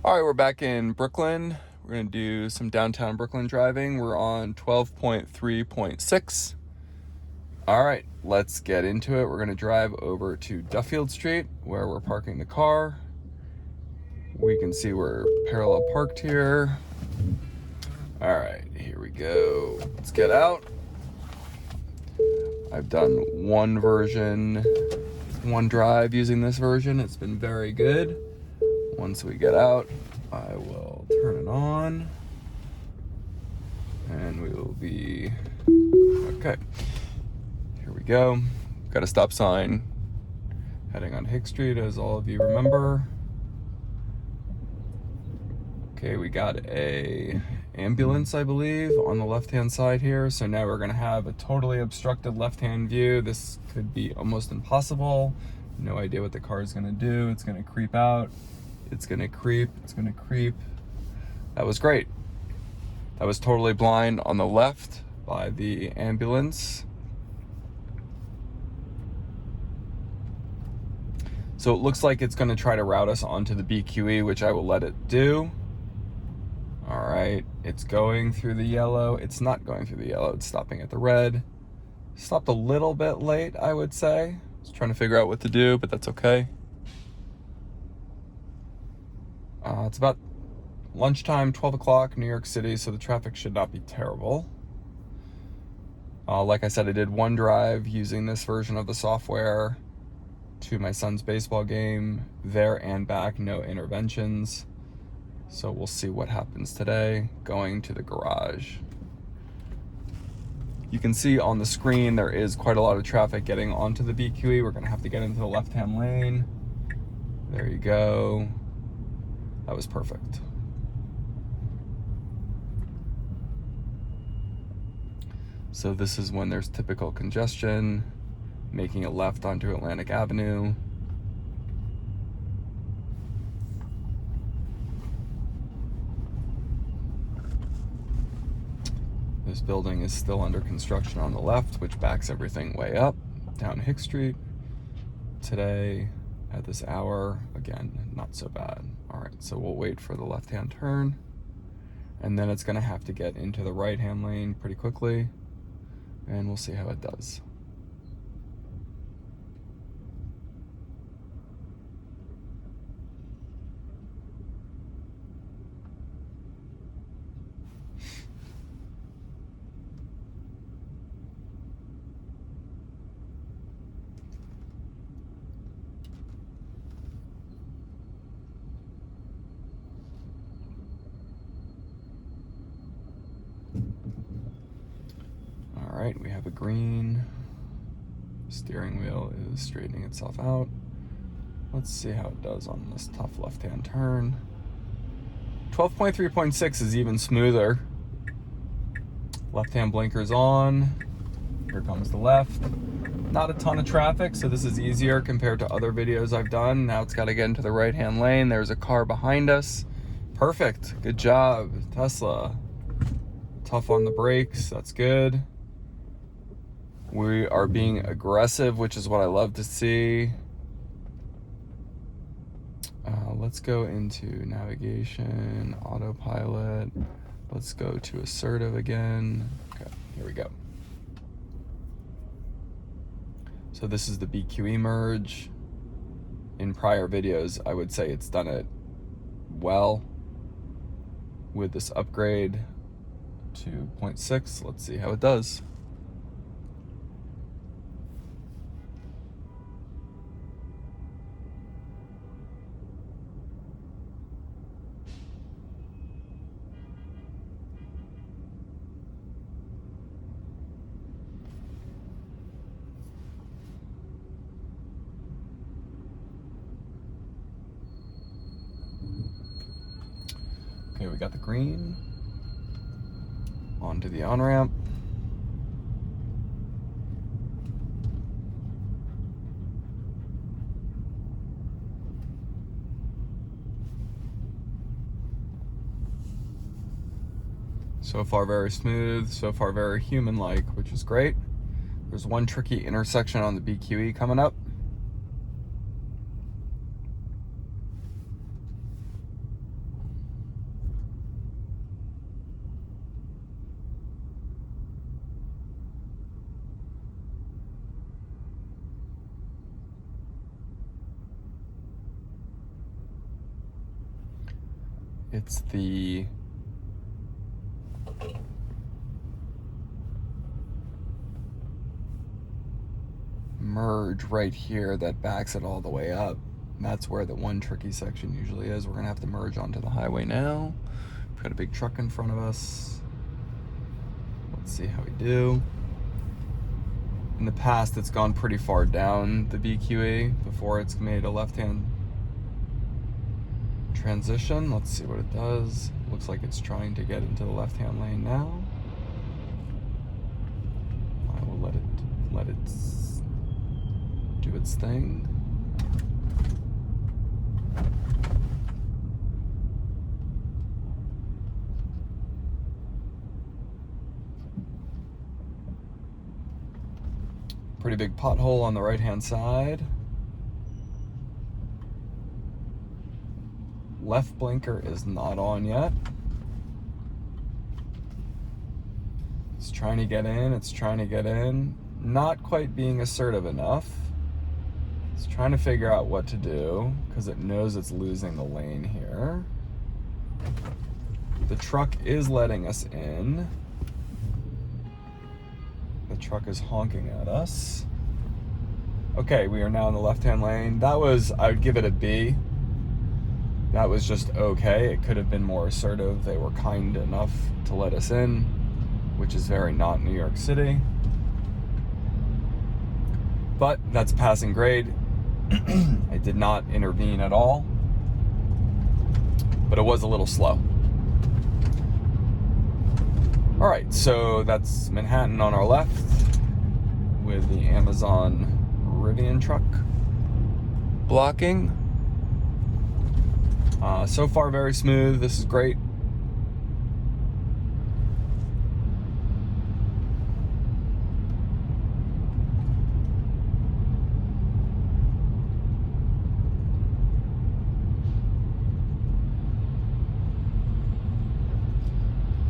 All right, we're back in Brooklyn. We're going to do some downtown Brooklyn driving. We're on 12.3.6. All right, let's get into it. We're going to drive over to Duffield Street, where we're parking the car. We can see we're parallel parked here. All right, here we go. Let's get out. I've done one drive using this version. It's been very good. Once we get out, I will turn it on and we will be okay. Here we go. Got a stop sign heading on Hick Street, as all of you remember. Okay, we got a ambulance, I believe, on the left-hand side here. So now we're gonna have a totally obstructed left-hand view. This could be almost impossible. No idea what the car is gonna do. It's gonna creep out. It's gonna creep. It's gonna creep. That was great. That was totally blind on the left by the ambulance. So it looks like it's gonna try to route us onto the BQE, which I will let it do. All right, it's going through the yellow. It's not going through the yellow, it's stopping at the red. Stopped a little bit late, I would say. I was trying to figure out what to do, but that's okay. It's about lunchtime, 12 o'clock, New York City, so the traffic should not be terrible. Like I said, I did one drive using this version of the software to my son's baseball game, there and back, no interventions. So we'll see what happens today, going to the garage. You can see on the screen there is quite a lot of traffic getting onto the BQE. We're gonna have to get into the left-hand lane. There you go. That was perfect. So this is when there's typical congestion, making a left onto Atlantic Avenue. This building is still under construction on the left, which backs everything way up down Hick Street. Today, at this hour, again, not so bad. All right, so we'll wait for the left-hand turn, and then it's gonna have to get into the right-hand lane pretty quickly, and we'll see how it does. All right, we have a green. Steering wheel is straightening itself out. Let's see how it does on this tough left-hand turn. 12.3.6 is even smoother. Left-hand blinker's on. Here comes the left. Not a ton of traffic, so this is easier compared to other videos I've done. Now it's got to get into the right-hand lane. There's a car behind us. Perfect. Good job, Tesla. Tough on the brakes. That's good. We are being aggressive, which is what I love to see. Let's go into navigation, autopilot. Let's go to assertive again. Okay, here we go. So this is the BQE merge. In prior videos, I would say it's done it well. With this upgrade to 0.6, let's see how it does. Okay, we got the green. Onto the on-ramp. So far very smooth, so far very human-like, which is great. There's one tricky intersection on the BQE coming up. It's the merge right here that backs it all the way up. That's where the one tricky section usually is. We're gonna have to merge onto the highway now. We've got a big truck in front of us. Let's see how we do. In the past, it's gone pretty far down the BQE before it's made a left-hand transition. Let's see what it does. Looks like it's trying to get into the left-hand lane now. I will let it do its thing. Pretty big pothole on the right-hand side. Left blinker is not on yet. It's trying to get in, it's trying to get in. Not quite being assertive enough. It's trying to figure out what to do because it knows it's losing the lane here. The truck is letting us in. The truck is honking at us. Okay, we are now in the left-hand lane. That was, I would give it a B. That was just okay. It could have been more assertive. They were kind enough to let us in, which is very not New York City. But that's passing grade. I did not intervene at all, but it was a little slow. All right, so that's Manhattan on our left with the Amazon Rivian truck blocking. So far, very smooth. This is great.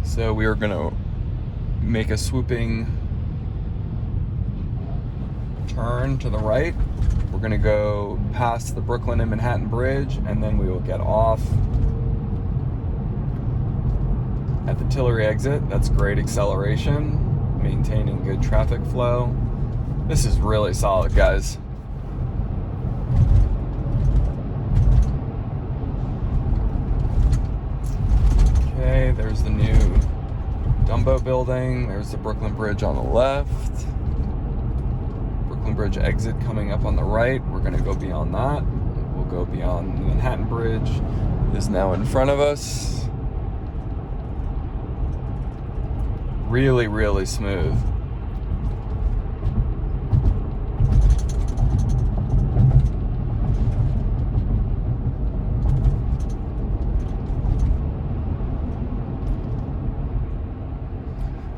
So we are gonna make a swooping turn to the right. We're gonna go past the Brooklyn and Manhattan Bridge, and then we will get off at the Tillery exit. That's great acceleration, maintaining good traffic flow. This is really solid, guys. Okay, there's the new Dumbo building. There's the Brooklyn Bridge on the left. Brooklyn Bridge exit coming up on the right. We're gonna go beyond that. We'll go beyond the Manhattan Bridge. It is now in front of us. Really, really smooth.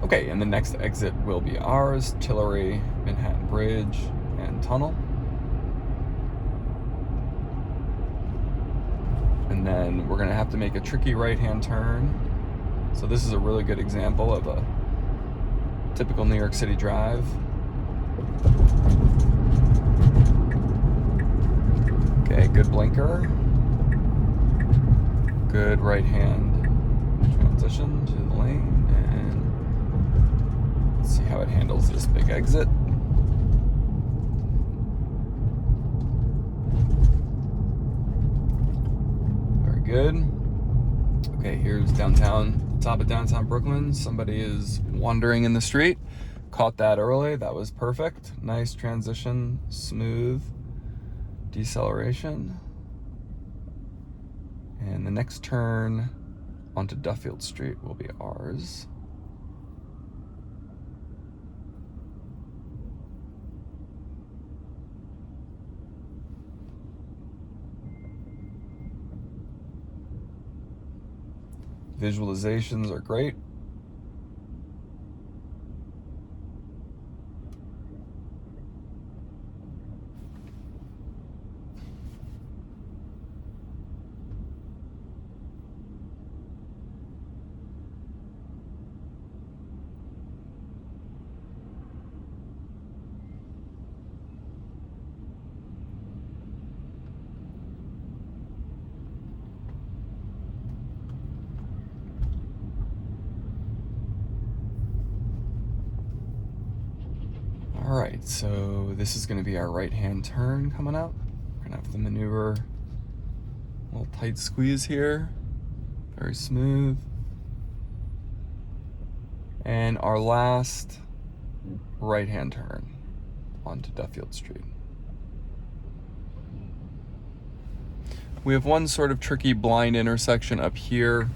Okay, and the next exit will be ours, Tillery, Manhattan Bridge, and Tunnel. And then we're gonna have to make a tricky right-hand turn. So this is a really good example of a typical New York City drive. Okay, good blinker. Good right-hand transition to the lane. See how it handles this big exit. Very good. Okay, here's downtown, top of downtown Brooklyn. Somebody is wandering in the street. Caught that early. That was perfect. Nice transition, smooth deceleration. And the next turn onto Duffield Street will be ours. Visualizations are great. All right, so this is gonna be our right-hand turn coming up. We're gonna have to maneuver a little tight squeeze here, very smooth. And our last right-hand turn onto Duffield Street. We have one sort of tricky blind intersection up here.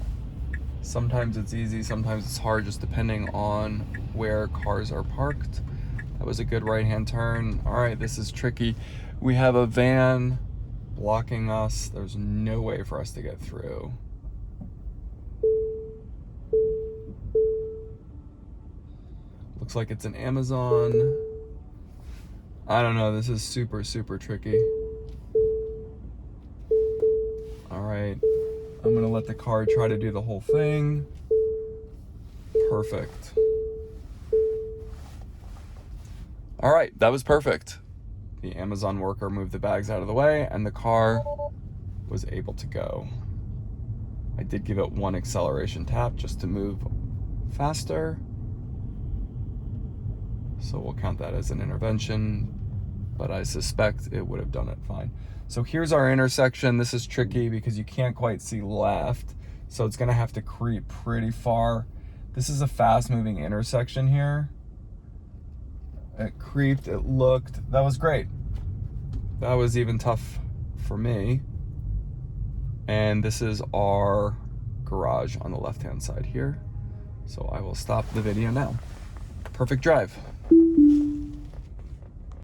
Sometimes it's easy, sometimes it's hard, just depending on where cars are parked. That was a good right-hand turn. All right, this is tricky. We have a van blocking us. There's no way for us to get through. Looks like it's an Amazon. I don't know, this is super, super tricky. All right, I'm gonna let the car try to do the whole thing. Perfect. All right, that was perfect. The Amazon worker moved the bags out of the way and the car was able to go. I did give it one acceleration tap just to move faster. So we'll count that as an intervention, but I suspect it would have done it fine. So here's our intersection. This is tricky because you can't quite see left, so it's gonna have to creep pretty far. This is a fast moving intersection here. It creeped, it looked, that was great. That was even tough for me. And this is our garage on the left-hand side here. So I will stop the video now. Perfect drive.